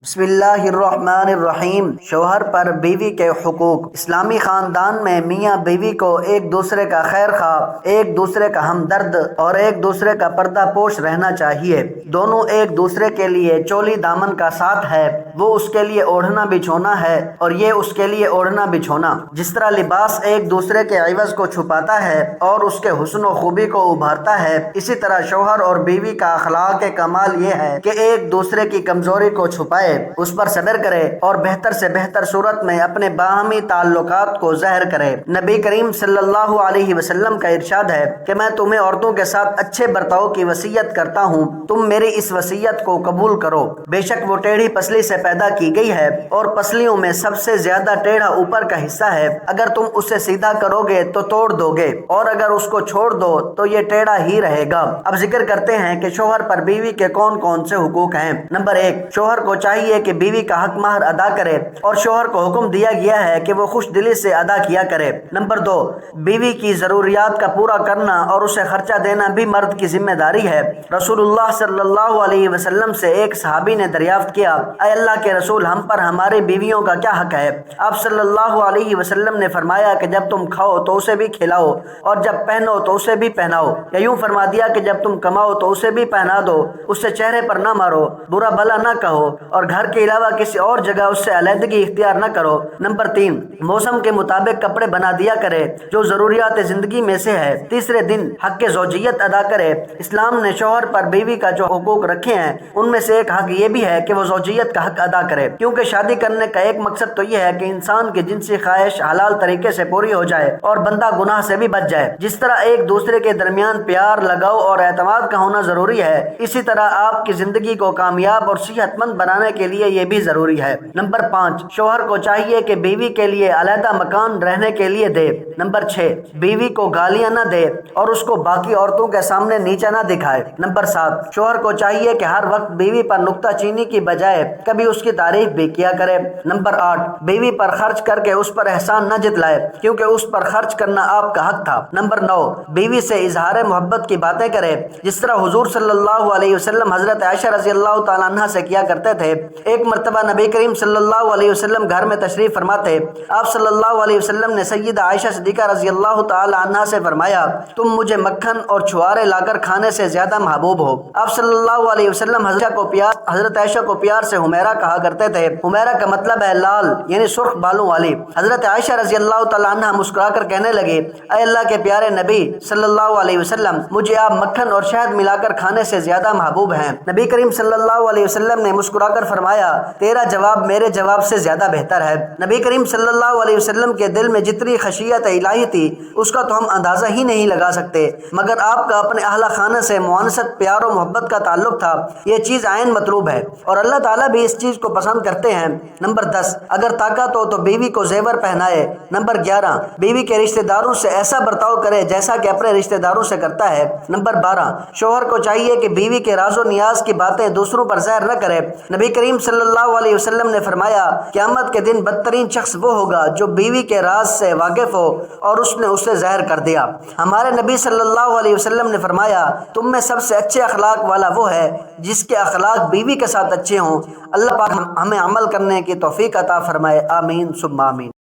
بسم اللہ الرحمن الرحیم۔ شوہر پر بیوی کے حقوق۔ اسلامی خاندان میں میاں بیوی کو ایک دوسرے کا خیر خواہ، ایک دوسرے کا ہمدرد اور ایک دوسرے کا پردہ پوش رہنا چاہیے۔ دونوں ایک دوسرے کے لیے چولی دامن کا ساتھ ہے، وہ اس کے لیے اوڑھنا بچھونا ہے اور یہ اس کے لیے اوڑھنا بچھونا۔ جس طرح لباس ایک دوسرے کے عوض کو چھپاتا ہے اور اس کے حسن و خوبی کو ابھارتا ہے، اسی طرح شوہر اور بیوی کا اخلاق کمال یہ ہے کہ ایک دوسرے کی کمزوری کو چھپائے، اس پر صبر کرے اور بہتر سے بہتر صورت میں اپنے باہمی تعلقات کو ظاہر کرے۔ نبی کریم صلی اللہ علیہ وسلم کا ارشاد ہے کہ میں تمہیں عورتوں کے ساتھ اچھے برتاؤ کی وصیت کرتا ہوں، تم میری اس وصیت کو قبول کرو۔ بے شک وہ ٹیڑھی پسلی سے پیدا کی گئی ہے اور پسلیوں میں سب سے زیادہ ٹیڑھا اوپر کا حصہ ہے، اگر تم اسے سیدھا کرو گے تو توڑ دو گے اور اگر اس کو چھوڑ دو تو یہ ٹیڑھا ہی رہے گا۔ اب ذکر کرتے ہیں کہ شوہر پر بیوی کے کون کون سے حقوق ہیں۔ نمبر 1، شوہر کو چاہیے کہ بیوی کا حق مہر ادا کرے اور شوہر کو حکم دیا گیا ہے کہ وہ خوش دلی سے ادا کیا کرے۔ نمبر 2، بیوی کی ضروریات کا پورا کرنا اور اسے خرچہ دینا بھی مرد کی ذمہ داری ہے۔ رسول اللہ صلی اللہ علیہ وسلم سے ایک صحابی نے دریافت کیا، اے اللہ کے رسول، ہم پر ہماری بیویوں کا کیا حق ہے؟ آپ صلی اللہ علیہ وسلم نے فرمایا کہ جب تم کھاؤ تو اسے بھی کھلاؤ اور جب پہنو تو اسے بھی پہناؤ، یا یوں فرما دیا کہ جب تم کماؤ تو اسے بھی پہنا دو، اسے چہرے پر نہ مارو، برا بھلا نہ کہو اور گھر کے علاوہ کسی اور جگہ اس سے علیحدگی اختیار نہ کرو۔ نمبر 3، موسم کے مطابق کپڑے بنا دیا کرے جو ضروریات زندگی میں سے ہے۔ تیسرے دن حق زوجیت ادا کرے۔ اسلام نے شوہر پر بیوی کا جو حقوق رکھے ہیں ان میں سے ایک حق یہ بھی ہے کہ وہ زوجیت کا حق ادا کرے، کیونکہ شادی کرنے کا ایک مقصد تو یہ ہے کہ انسان کی جنسی خواہش حلال طریقے سے پوری ہو جائے اور بندہ گناہ سے بھی بچ جائے۔ جس طرح ایک دوسرے کے درمیان پیار، لگاؤ اور اعتماد کا ہونا ضروری ہے، اسی طرح آپ کی زندگی کو کامیاب اور صحت مند بنانے کے لیے یہ بھی ضروری ہے۔ نمبر 5، شوہر کو چاہیے کہ بیوی کے لیے علیحدہ مکان رہنے کے لیے دے۔ نمبر 6، بیوی کو گالیاں نہ دے اور اس کو باقی عورتوں کے سامنے نیچا نہ دکھائے۔ نمبر 7، شوہر کو چاہیے کہ ہر وقت بیوی پر نکتہ چینی کی بجائے کبھی اس کی تعریف بھی کیا کرے۔ نمبر 8، بیوی پر خرچ کر کے اس پر احسان نہ جتلائے، کیونکہ اس پر خرچ کرنا آپ کا حق تھا۔ نمبر 9، بیوی سے اظہار محبت کی باتیں کرے، جس طرح حضور صلی اللہ علیہ وسلم حضرت عائشہ رضی اللہ تعالیٰ عنہ سے کیا کرتے تھے۔ ایک مرتبہ نبی کریم صلی اللہ علیہ وسلم گھر میں تشریف فرما تھے۔ آپ صلی اللہ علیہ وسلم نے سیدہ عائشہ صدیقہ رضی اللہ تعالی عنہا سے فرمایا، تم مجھے مکھن اور چھوارے لا کر کھانے سے زیادہ محبوب ہو۔ آپ صلی اللہ علیہ وسلم حضرت عائشہ کو پیار سے حمیرہ کہا کرتے تھے۔ حمیرہ کا مطلب ہے لال، یعنی سرخ بالوں والی۔ حضرت عائشہ رضی اللہ تعالی عنہا مسکرا کر کہنے لگے، اے اللہ کے پیارے نبی صلی اللہ علیہ وسلم، مجھے آپ مکھن اور شہد ملا کر کھانے سے زیادہ محبوب ہیں۔ نبی کریم صلی اللہ علیہ وسلم نے مسکرا کر فرمایا، تیرا جواب میرے جواب سے زیادہ بہتر ہے۔ نبی کریم صلی اللہ علیہ وسلم کے دل میں جتنی خشیت الہی تھی اس کا تو ہم اندازہ ہی نہیں لگا سکتے، مگر آپ کا اپنے اہل خانہ سے مؤانست، پیار و محبت کا تعلق تھا، یہ چیز عین مطلوب ہے اور اللہ تعالیٰ بھی اس چیز کو پسند کرتے ہیں۔ نمبر 10، اگر طاقت ہو تو بیوی کو زیور پہنائے۔ نمبر 11، بیوی کے رشتہ داروں سے ایسا برتاؤ کرے جیسا کہ اپنے رشتہ داروں سے کرتا ہے۔ نمبر 12، شوہر کو چاہیے کہ بیوی کے راز و نیاز کی باتیں دوسروں پر ظاہر نہ کرے۔ نبی کریم صلی اللہ علیہ وسلم نے فرمایا، قیامت کے دن بدترین شخص وہ ہوگا جو بیوی کے راز سے واقف ہو اور اس نے اسے ظاہر کر دیا۔ ہمارے نبی صلی اللہ علیہ وسلم نے فرمایا، تم میں سب سے اچھے اخلاق والا وہ ہے جس کے اخلاق بیوی کے ساتھ اچھے ہوں۔ اللہ پاک ہمیں عمل کرنے کی توفیق عطا فرمائے، آمین ثم آمین۔